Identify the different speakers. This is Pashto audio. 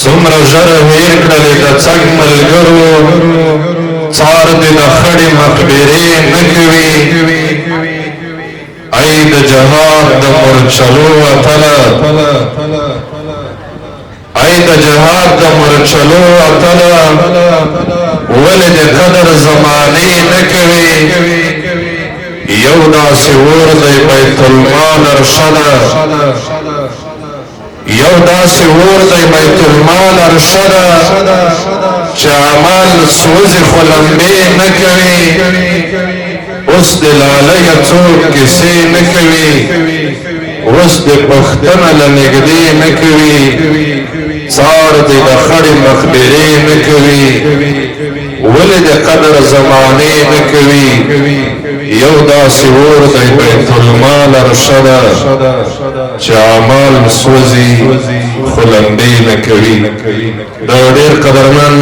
Speaker 1: څومره ژر هېر کړلې د څنګ ملګرو څار دې د خړې مقبرې نه کوي ای د جهاد د مورچلو وطنه ای د جهاد د مورچلو وطنه ولې د قدر زمانې نه کوي یو داسې اور دی بیت المال ارشده یو داسې اور دی بیت المال ارشده چې عمل سوزي خو لمبې نه کوي اوس د لالیه څوک کیسې نه کوي اوس د پښتنه له نږدې نه کوي څار دې د خړې مخبرې نه کوي ولې د قدر زمانې نه کوي یو داسې اور دی بیت المال ارشده چې اعمال سوزي خو لمبې نه کوي دا ډېر قدرمن